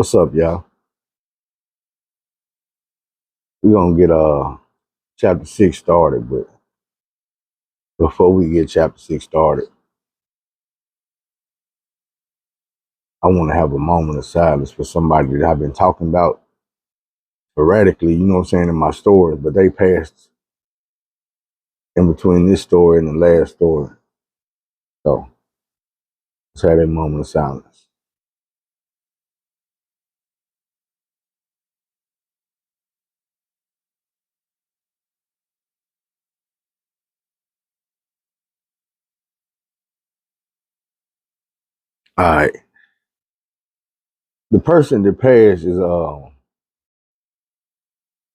What's up, y'all? We're gonna get chapter 6 started, but before we get chapter 6 started, I want to have a moment of silence for somebody that I've been talking about sporadically, you know what I'm saying, in my stories, but they passed in between this story and the last story. So let's have that moment of silence. All right. The person that passed is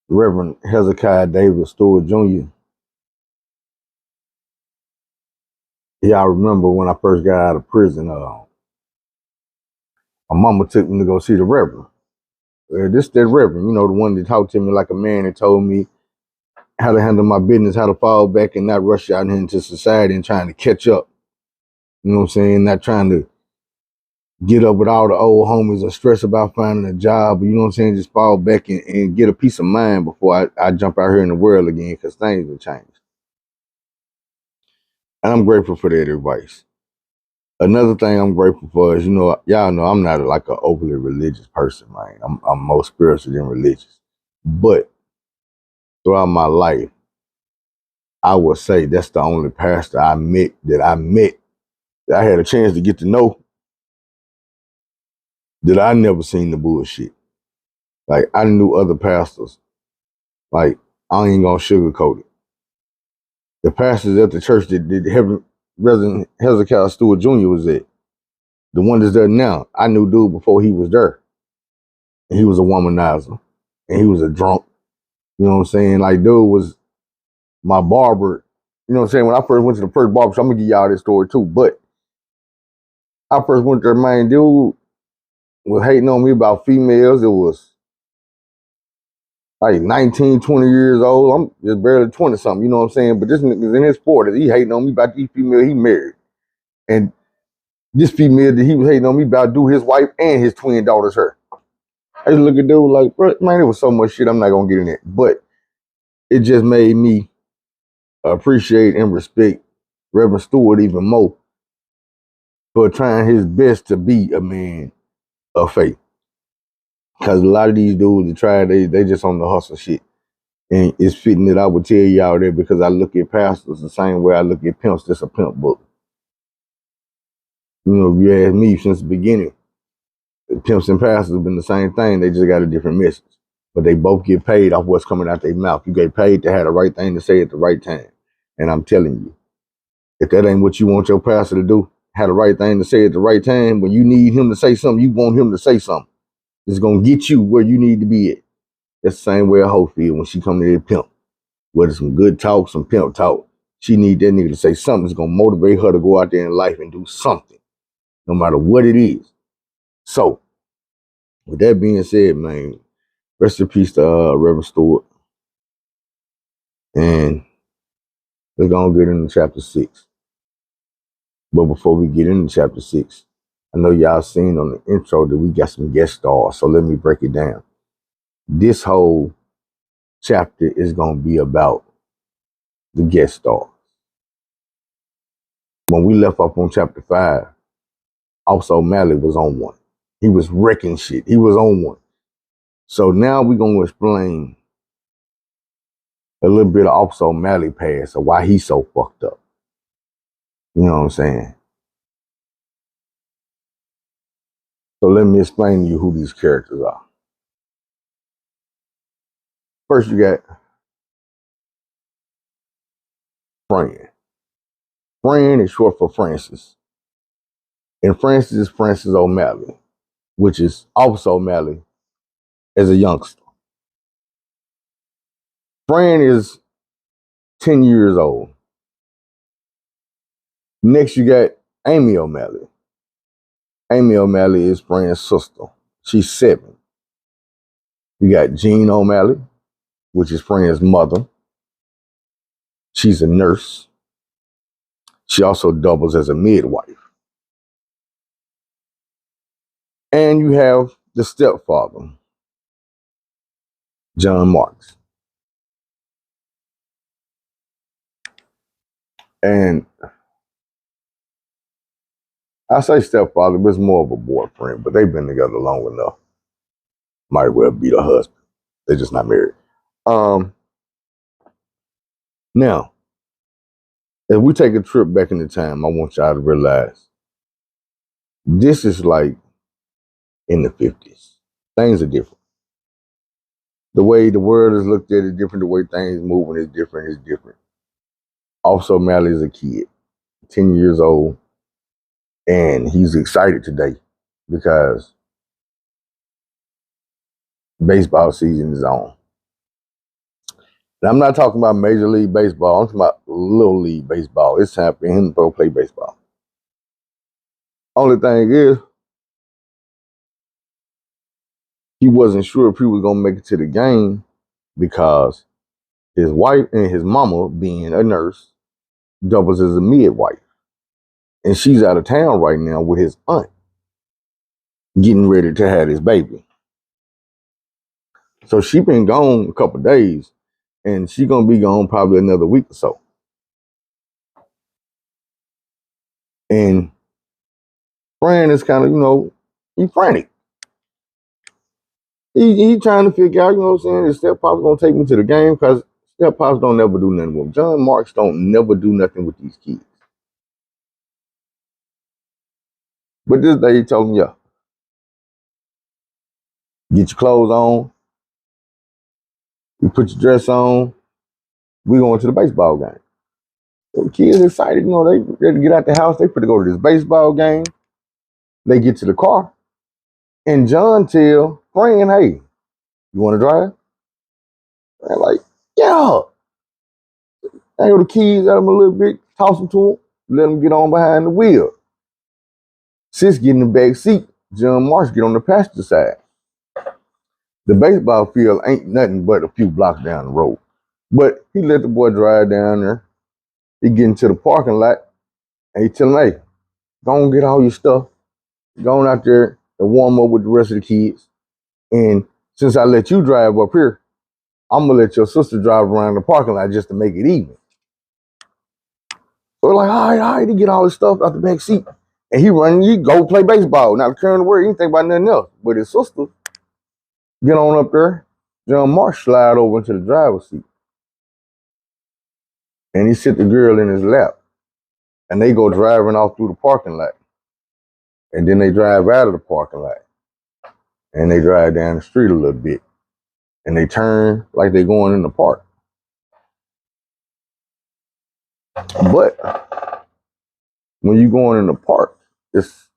Reverend Hezekiah David Stewart Jr. Yeah, I remember when I first got out of prison, my mama took me to go see the Reverend. This that Reverend, the one that talked to me like a man and told me how to handle my business, how to fall back and not rush out into society and trying to catch up. You know what I'm saying? Not trying to get up with all the old homies or stress about finding a job. You know what I'm saying? Just fall back and get a peace of mind before I jump out here in the world again because things will change. And I'm grateful for that advice. Another thing I'm grateful for is, y'all know I'm not like an overly religious person, man. I'm more spiritual than religious. But throughout my life, I would say that's the only pastor that I had a chance to get to know that I never seen the bullshit. Like I knew other pastors. Like I ain't gonna sugarcoat it. The pastors at the church that Reverend Hezekiah Stewart Jr. was at, the one that's there now, I knew dude before he was there. And he was a womanizer. And he was a drunk. You know what I'm saying? Like dude was my barber. You know what I'm saying? When I first went to the first barber, I'm gonna give y'all this story too. But I first went there, man, dude was hating on me about females. It was like 19, 20 years old. I'm just barely 20 something, you know what I'm saying? But this nigga's in his 40s. He hating on me about these females he married. And this female that he was hating on me about do his wife and his twin daughter's hair. I just look at dude like, bro, man, it was so much shit. I'm not gonna get in it. But it just made me appreciate and respect Reverend Stewart even more for trying his best to be a man of faith. Because a lot of these dudes that try, they just on the hustle shit. And it's fitting that I would tell y'all that because I look at pastors the same way I look at pimps. That's a pimp book. You know, if you ask me since the beginning, pimps and pastors have been the same thing. They just got a different message. But they both get paid off what's coming out their mouth. You get paid to have the right thing to say at the right time. And I'm telling you, if that ain't what you want your pastor to do, have the right thing to say at the right time, when you need him to say something, you want him to say something. It's going to get you where you need to be at. That's the same way a hoe feel when she come to that pimp. Whether some good talk, some pimp talk, she need that nigga to say something that's going to motivate her to go out there in life and do something, no matter what it is. So, with that being said, man, rest in peace to Reverend Stewart. And let's go and get into chapter 6. But before we get into chapter 6, I know y'all seen on the intro that we got some guest stars, so let me break it down. This whole chapter is going to be about the guest stars. When we left off on chapter 5, also Mally was on one. He was wrecking shit. He was on one. So now we're going to explain a little bit of also Mally past of why he's so fucked up. You know what I'm saying? So let me explain to you who these characters are. First, you got Fran. Fran is short for Francis. And Francis is Francis O'Malley, which is Officer O'Malley as a youngster. Fran is 10 years old. Next, you got Amy O'Malley. Amy O'Malley is Fran's sister. She's 7. You got Jean O'Malley, which is Fran's mother. She's a nurse. She also doubles as a midwife. And you have the stepfather, John Marks. And I say stepfather, but it's more of a boyfriend, but they've been together long enough. Might well be the husband. They're just not married. Now, if we take a trip back in the time, I want y'all to realize this is like in the 50s. Things are different. The way the world is looked at is different. The way things moving is different. Also, Mally is a kid, 10 years old, and he's excited today because baseball season is on. And I'm not talking about Major League Baseball. I'm talking about Little League Baseball. It's time for him to go play baseball. Only thing is, he wasn't sure if he was going to make it to the game because his wife and his mama, being a nurse, doubles as a midwife. And she's out of town right now with his aunt, getting ready to have his baby. So she been gone a couple of days, and she gonna be gone probably another week or so. And Fran is kind of, he's frantic. He trying to figure out, what I'm saying, his step-pop's gonna take me to the game because step-pops don't never do nothing with him. John Marks don't never do nothing with these kids. But this day he told him, yeah, get your clothes on, you put your dress on, we going to the baseball game. The kids excited, they ready to get out the house, they to go to this baseball game. They get to the car, and John tell Fran, hey, you want to drive? They're like, yeah. I go the keys at him a little bit, toss them to him, let him get on behind the wheel. Sis get in the back seat, John Marsh get on the passenger side. The baseball field ain't nothing but a few blocks down the road. But he let the boy drive down there. He get into the parking lot, and he tell him, hey, go and get all your stuff. Go on out there and warm up with the rest of the kids. And since I let you drive up here, I'm going to let your sister drive around the parking lot just to make it even. So we're like, all right, he get all his stuff out the back seat. And he go play baseball. Now, the current word, he didn't think about nothing else. But his sister get on up there. John Marsh slide over into the driver's seat. And he sit the girl in his lap. And they go driving off through the parking lot. And then they drive out of the parking lot. And they drive down the street a little bit. And they turn like they going in the park. But when you going in the park, it's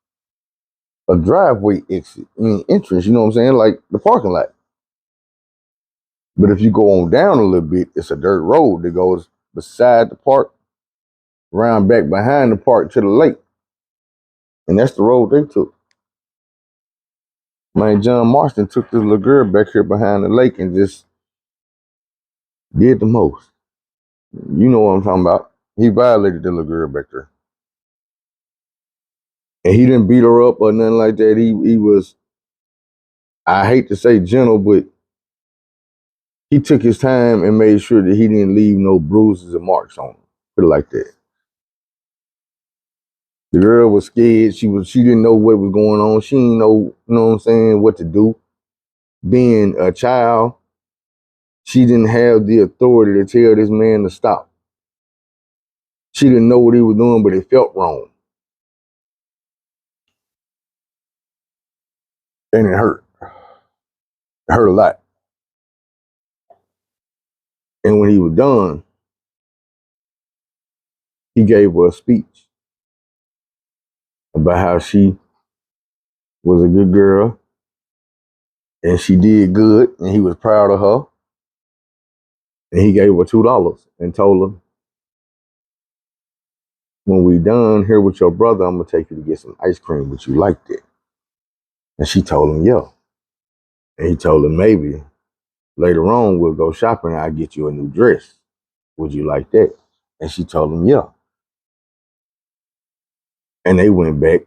a driveway entrance, you know what I'm saying? Like the parking lot. But if you go on down a little bit, it's a dirt road that goes beside the park, round back behind the park to the lake. And that's the road they took. Man, John Marston took this little girl back here behind the lake and just did the most. You know what I'm talking about. He violated the little girl back there. And he didn't beat her up or nothing like that. He was, I hate to say gentle, but he took his time and made sure that he didn't leave no bruises and marks on him. Put it like that. The girl was scared. She didn't know what was going on. She didn't know, you know what I'm saying, what to do. Being a child, she didn't have the authority to tell this man to stop. She didn't know what he was doing, but it felt wrong. And it hurt. It hurt a lot. And when he was done, he gave her a speech about how she was a good girl and she did good and he was proud of her. And he gave her $2 and told her, when we done here with your brother, I'm going to take you to get some ice cream. Would you like that? And she told him, yeah. And he told her, maybe later on we'll go shopping and I'll get you a new dress. Would you like that? And she told him, yeah. And they went back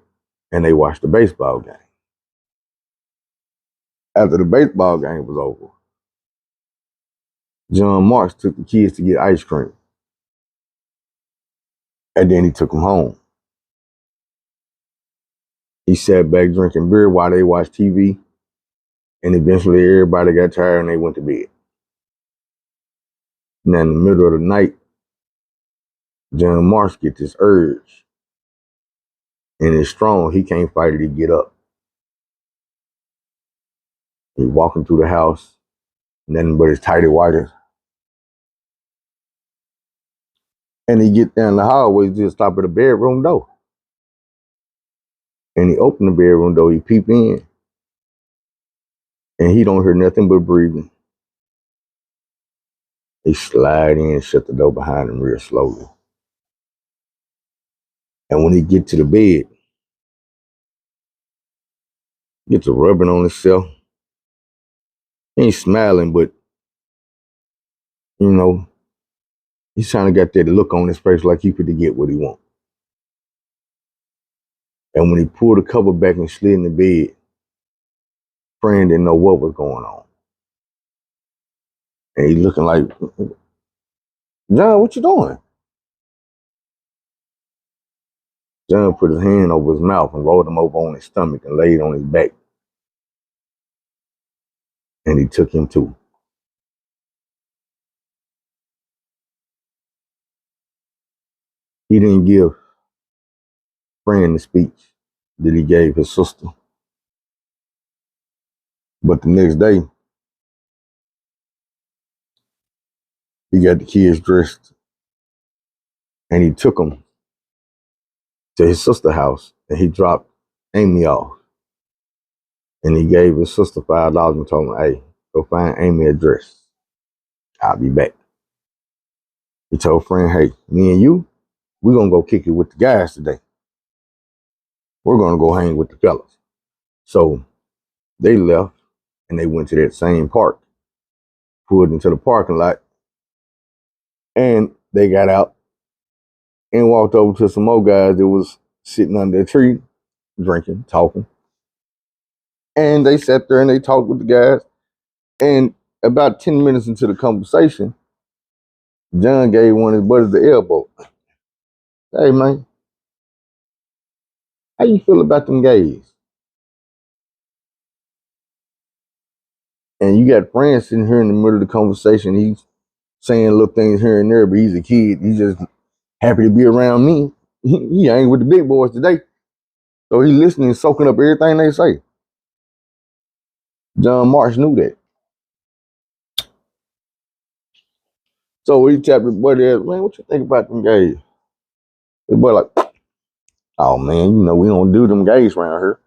and they watched the baseball game. After the baseball game was over, John Marks took the kids to get ice cream. And then he took them home. He sat back drinking beer while they watched TV. And eventually everybody got tired and they went to bed. Now in the middle of the night, John Marks gets this urge. And it's strong. He can't fight it. He get up. He walking through the house. Nothing but his tighty whities. And he get down the hallway, just stop at the bedroom door. And he opened the bedroom door, he peep in. And he don't hear nothing but breathing. He slide in and shut the door behind him real slowly. And when he get to the bed, gets a rubbing on himself. He ain't smiling, but, you know, he's trying to get that look on his face like he could get what he want. And when he pulled the cover back and slid in the bed, Fran didn't know what was going on. And he looking like, John, what you doing? John put his hand over his mouth and rolled him over on his stomach and laid on his back. And he took him too. He didn't give Fran the speech that he gave his sister. But the next day, he got the kids dressed and he took them to his sister's house and he dropped Amy off. And he gave his sister $5 and told him, hey, go find Amy a dress. I'll be back. He told Fran, hey, me and you, we're going to go kick it with the guys today. We're going to go hang with the fellas. So they left and they went to that same park, pulled into the parking lot, and they got out and walked over to some more guys that was sitting under a tree, drinking, talking. And they sat there and they talked with the guys. And about 10 minutes into the conversation, John gave one of his buddies the elbow. Hey, man, how you feel about them gays? And you got friends sitting here in the middle of the conversation. He's saying little things here and there, but he's a kid. He's just happy to be around me. He ain't with the big boys today. So he's listening, soaking up everything they say. John Marsh knew that. So he tapped his buddy, man, what you think about them gays? His boy like, oh man, you know, we don't do them gays around here.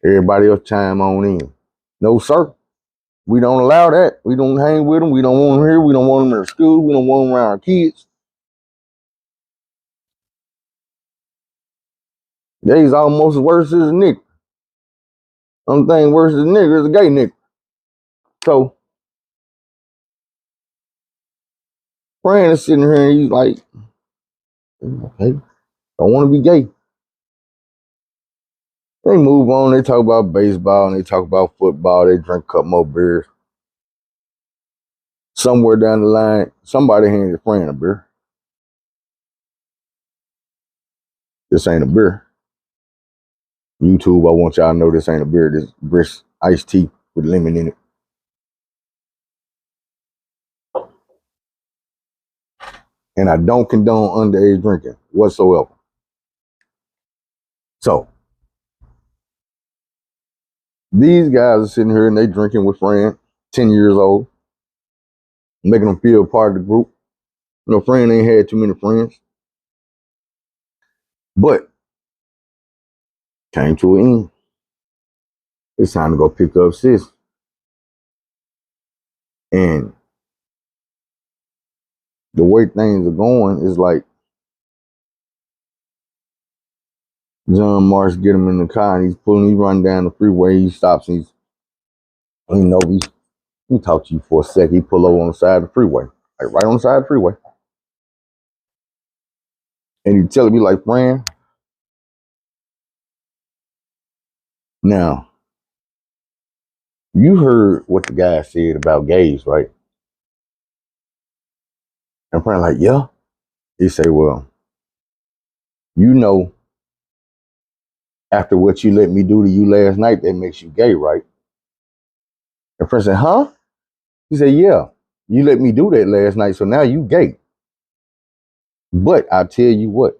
Everybody else chime on in. No, sir. We don't allow that. We don't hang with them. We don't want them here. We don't want them in school. We don't want them around our kids. Gays almost as worse as a nigga. Only thing worse than a nigga is a gay nigga. So Fran is sitting here and he's like, okay, I want to be gay. They move on. They talk about baseball and they talk about football. They drink a couple more beers. Somewhere down the line, somebody handed Fran a beer. This ain't a beer. YouTube, I want y'all to know this ain't a beer. This brisk iced tea with lemon in it. And I don't condone underage drinking whatsoever. So these guys are sitting here and they drinking with Fran, 10 years old, making them feel part of the group. You know, Fran ain't had too many friends. But came to an end. It's time to go pick up sis. And the way things are going is like John Marsh get him in the car and he's running down the freeway, he stops and he talk to you for a sec. He pull over on the side of the freeway. Like right on the side of the freeway. And he telling me like, Fran, now You heard what the guy said about gays, right? And friend like, yeah. He say, well, you know, after what you let me do to you last night, that makes you gay, right? And friend said, huh? He said, yeah. You let me do that last night, so now you gay. But I tell you what,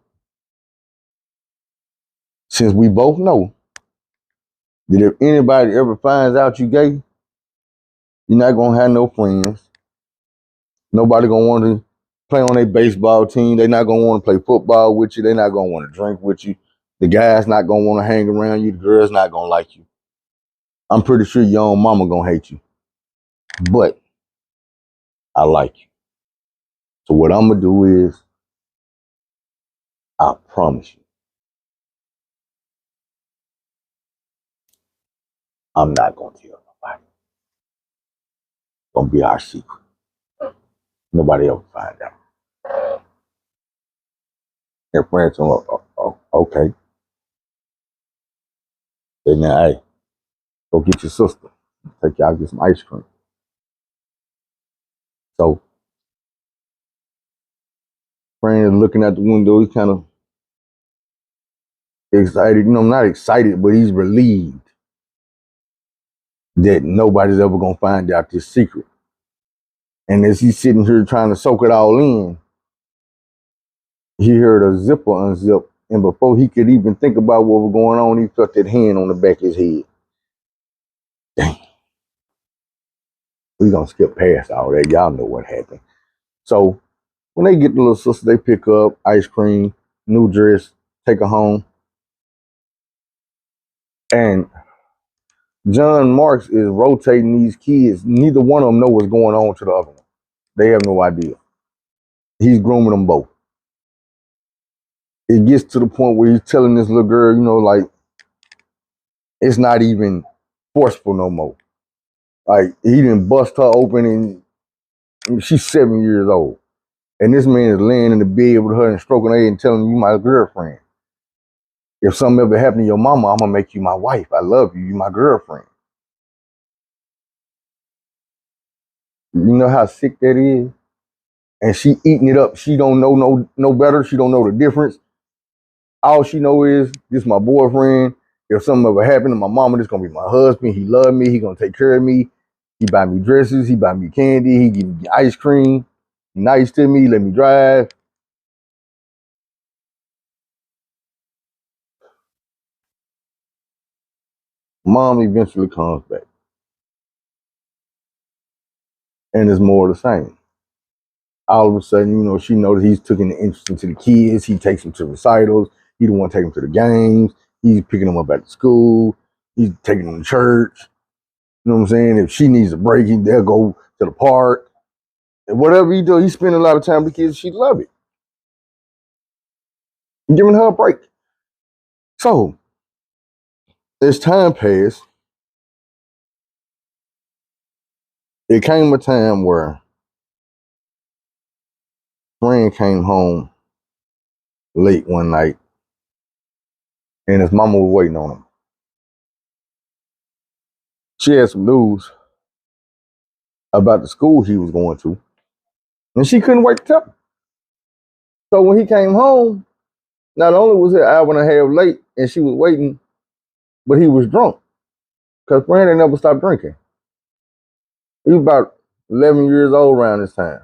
since we both know that if anybody ever finds out you gay, you're not gonna have no friends. Nobody gonna want to play on their baseball team. They're not gonna want to play football with you. They're not gonna want to drink with you. The guy's not gonna want to hang around you. The girl's not gonna like you. I'm pretty sure your own mama gonna hate you. But I like you. So what I'm gonna do is, I promise you, I'm not gonna tell nobody. It's gonna be our secret. Nobody else find out. And friends told me, okay. Then now, hey, go get your sister. Take y'all get some ice cream. So friend is looking at the window. He's kind of excited. You know, not excited, but he's relieved that nobody's ever gonna find out this secret. And as he's sitting here trying to soak it all in, he heard a zipper unzip. And before he could even think about what was going on, he felt that hand on the back of his head. Dang. We're gonna skip past all that. Y'all know what happened. So when they get the little sister, they pick up ice cream, new dress, take her home. And John Marks is rotating these kids. Neither one of them know what's going on to the other one. They have no idea. He's grooming them both. It gets to the point where he's telling this little girl, you know, like, it's not even forceful no more. Like, he didn't bust her open and she's 7 years old. And this man is laying in the bed with her and stroking her head and telling you my girlfriend. If something ever happened to your mama, I'm gonna make you my wife. I love you. You my girlfriend. You know how sick that is? And she eating it up. She don't know no better. She don't know the difference. All she know is this my boyfriend. If something ever happened to my mama, this gonna be my husband. He love me. He gonna take care of me. He buy me dresses. He buy me candy. He give me ice cream. He nice to me. Let me drive. Mom eventually comes back, and it's more of the same. All of a sudden, you know, she knows he's taking an interest into the kids. He takes them to recitals. He don't want to take them to the games. He's picking them up at the school. He's taking them to church. You know what I'm saying? If she needs a break, they'll go to the park. And whatever he do, he spend a lot of time with the kids. She love it. Giving her a break. So, as time passed, it came a time where friend came home late one night and his mama was waiting on him. She had some news about the school he was going to, and she couldn't wait to tell him. So when he came home, not only was it an hour and a half late and she was waiting, but he was drunk because friend had never stopped drinking. He was about 11 years old around this time,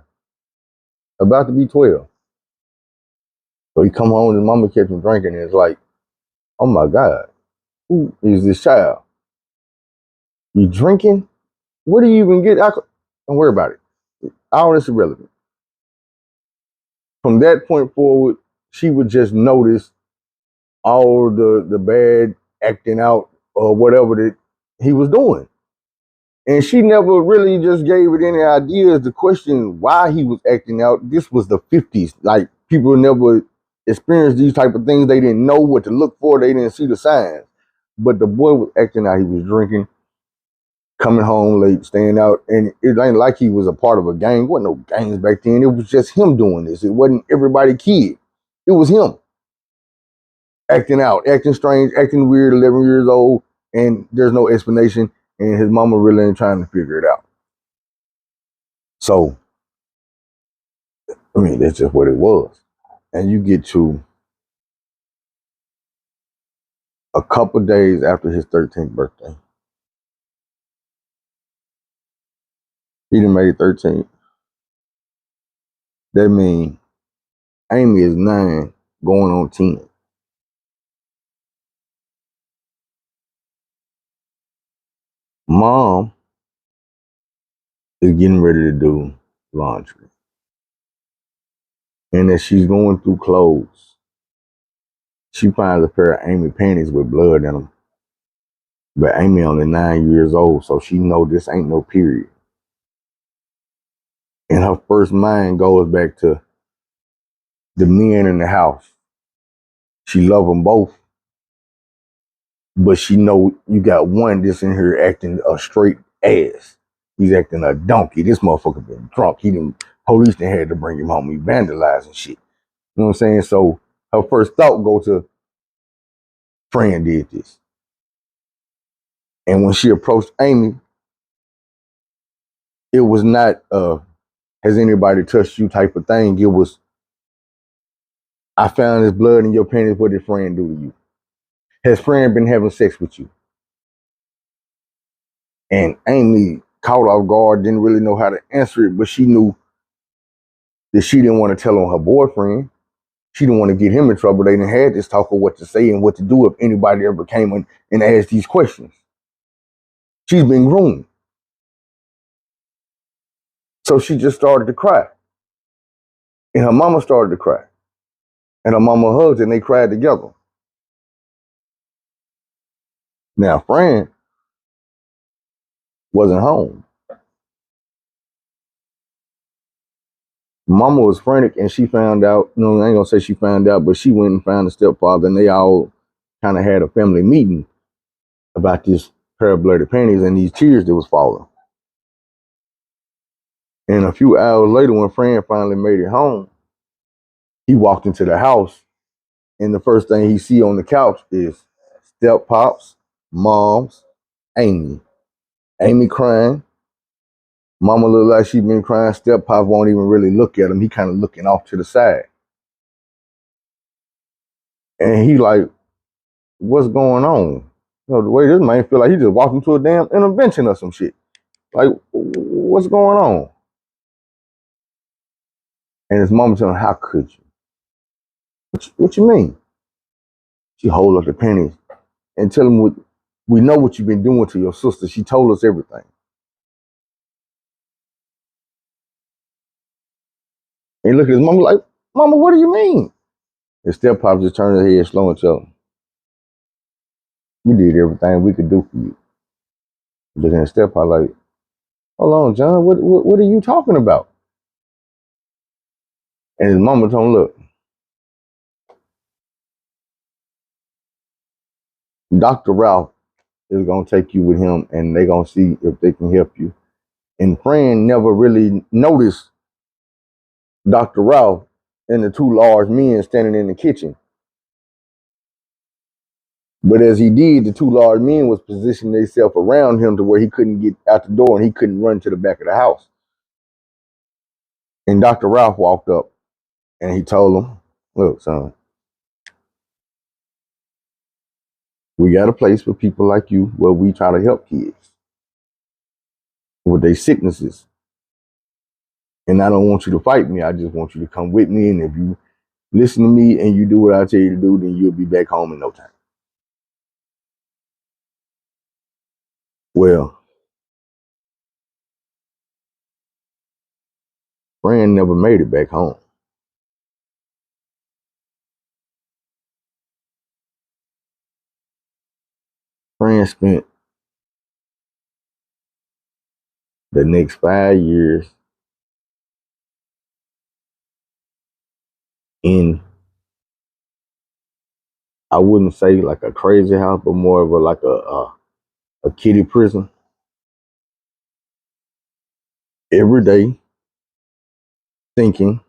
about to be 12. So he come home and his mama kept him drinking, and it's like, oh my God, who is this child? You drinking? Where do you even get alcohol? Don't worry about it. All this is irrelevant. From that point forward, she would just notice all the bad acting out or whatever that he was doing. And she never really just gave it any ideas to question why he was acting out. This was the 50s. Like, people never experienced these type of things. They didn't know what to look for. They didn't see the signs. But the boy was acting out. He was drinking, coming home late, staying out. And it ain't like he was a part of a gang. There wasn't no gangs back then. It was just him doing this. It wasn't everybody kid. It was him acting out, acting strange, acting weird, 11 years old. And there's no explanation. and his mama really ain't trying to figure it out. So, I mean, that's just what it was. And you get to a couple days after his 13th birthday. He done made 13. That means Amy is 9 going on 10. Mom is getting ready to do laundry. And as she's going through clothes, she finds a pair of Amy panties with blood in them. But Amy only 9 years old, so she know this ain't no period. And her first mind goes back to the men in the house. She love them both, but she know you got one that's in here acting a straight ass. He's acting a donkey. This motherfucker been drunk. Police done had to bring him home. He vandalizing shit. You know what I'm saying? So her first thought go to, Fran did this. And when she approached Amy, it was not has anybody touched you type of thing. It was, I found this blood in your panties. What did Fran do to you? Has Fran been having sex with you? And Amy, caught off guard, didn't really know how to answer it, but she knew that she didn't want to tell on her boyfriend. She didn't want to get him in trouble. They didn't have this talk of what to say and what to do if anybody ever came in and asked these questions. She's been groomed. So she just started to cry. And her mama started to cry. And her mama hugged her and they cried together. Now, Fran wasn't home. Mama was frantic and she found out, I ain't gonna say she found out, but she went and found the stepfather and they all kind of had a family meeting about this pair of bloody panties and these tears that was falling. And a few hours later, when Fran finally made it home, he walked into the house and the first thing he see on the couch is step pops, moms, Amy. Amy crying. Mama look like she been crying. Step pop won't even really look at him. He kind of looking off to the side. And he like, what's going on? The way this man feel like he just walked into a damn intervention or some shit. Like, what's going on? And his mama telling him, how could you? What you mean? She hold up the pennies and tell him, we know what you've been doing to your sister. She told us everything. And he look at his mama like, Mama, what do you mean? And step pop just turned his head slow and tell him, we did everything we could do for you. Looking at step pop like, hold on, John, what are you talking about? And his mama told him, look, Dr. Ralph is gonna take you with him and they gonna see if they can help you. And Fran never really noticed Dr. Ralph and the two large men standing in the kitchen. But as he did, the two large men was positioning themselves around him to where he couldn't get out the door and he couldn't run to the back of the house. And Dr. Ralph walked up and he told him, look, son, we got a place for people like you where we try to help kids with their sicknesses. And I don't want you to fight me. I just want you to come with me. And if you listen to me and you do what I tell you to do, then you'll be back home in no time. Well, Fran never made it back home. Fran spent the next 5 years in, I wouldn't say like a crazy house, but more of a kiddie prison. Every day thinking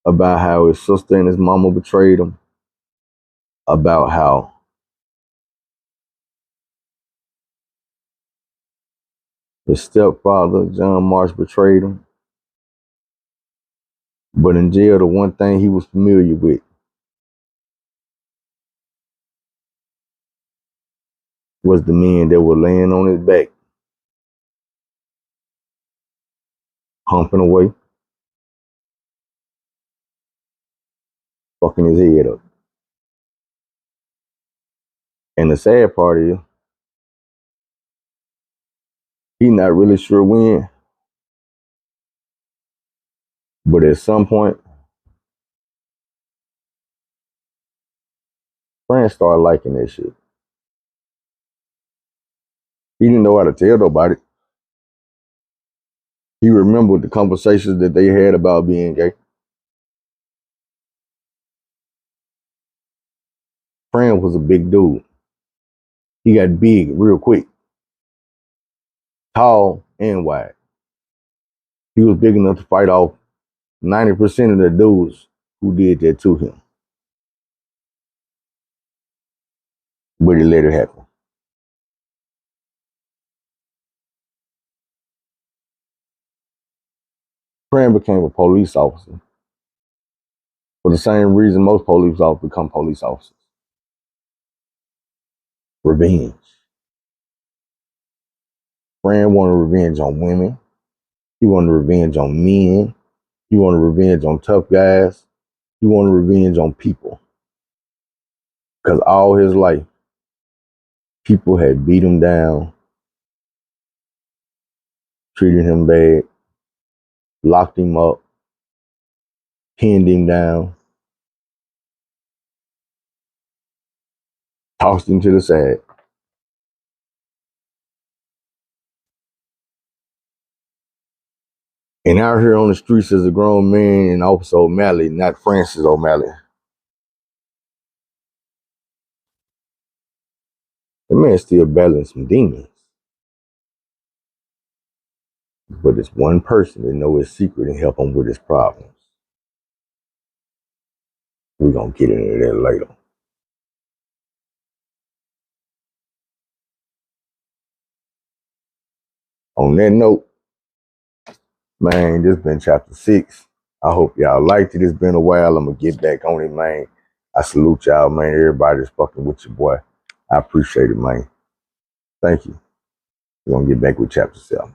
about how his sister and his mama betrayed him, about how His stepfather, John Marsh, betrayed him. But in jail, the one thing he was familiar with was the men that were laying on his back, humping away, fucking his head up. And the sad part is, he's not really sure when, but at some point, friends started liking that shit. He didn't know how to tell nobody. He remembered the conversations that they had about being gay. Fran was a big dude. He got big real quick, tall and wide. He was big enough to fight off 90% of the dudes who did that to him. But he let it happen. Fran became a police officer for the same reason most police officers become police officers. Revenge. Fran wanted revenge on women. He wanted revenge on men. He wanted revenge on tough guys. He wanted revenge on people. Because all his life, people had beat him down, treated him bad, locked him up, pinned him down, tossed him to the side. And out here on the streets as a grown man and Officer O'Malley, not Francis O'Malley. The man's still battling some demons. But it's one person that knows his secret and help him with his problems. We're going to get into that later. On that note, man, this has been chapter 6. I hope y'all liked it. It's been a while. I'm going to get back on it, man. I salute y'all, man. Everybody's fucking with your boy. I appreciate it, man. Thank you. We're going to get back with chapter 7.